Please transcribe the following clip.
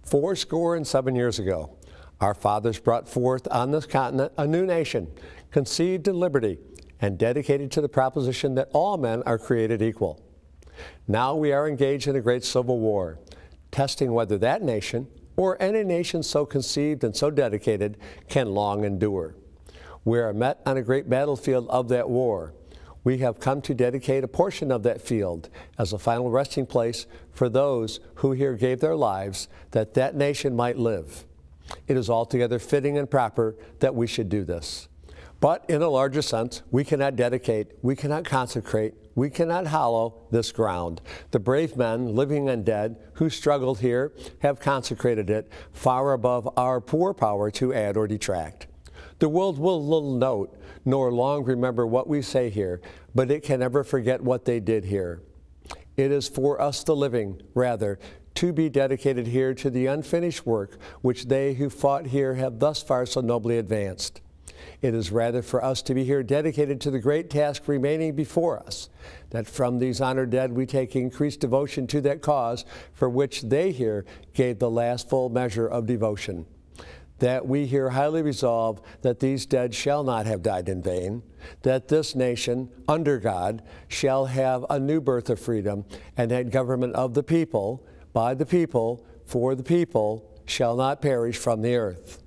Fourscore and 7 years ago, our fathers brought forth on this continent a new nation, conceived in liberty and dedicated to the proposition that all men are created equal. Now we are engaged in a great civil war, testing whether that nation, or any nation so conceived and so dedicated, can long endure. We are met on a great battlefield of that war. We have come to dedicate a portion of that field as a final resting place for those who here gave their lives that that nation might live. It is altogether fitting and proper that we should do this. But in a larger sense, we cannot dedicate, we cannot consecrate, we cannot hallow this ground. The brave men, living and dead, who struggled here have consecrated it far above our poor power to add or detract. The world will little note nor long remember what we say here, but it can never forget what they did here. It is for us the living, rather, to be dedicated here to the unfinished work which they who fought here have thus far so nobly advanced. It is rather for us to be here dedicated to the great task remaining before us, that from these honored dead we take increased devotion to that cause for which they here gave the last full measure of devotion. That we here highly resolve that these dead shall not have died in vain, that this nation, under God, shall have a new birth of freedom, and that government of the people, by the people, for the people, shall not perish from the earth.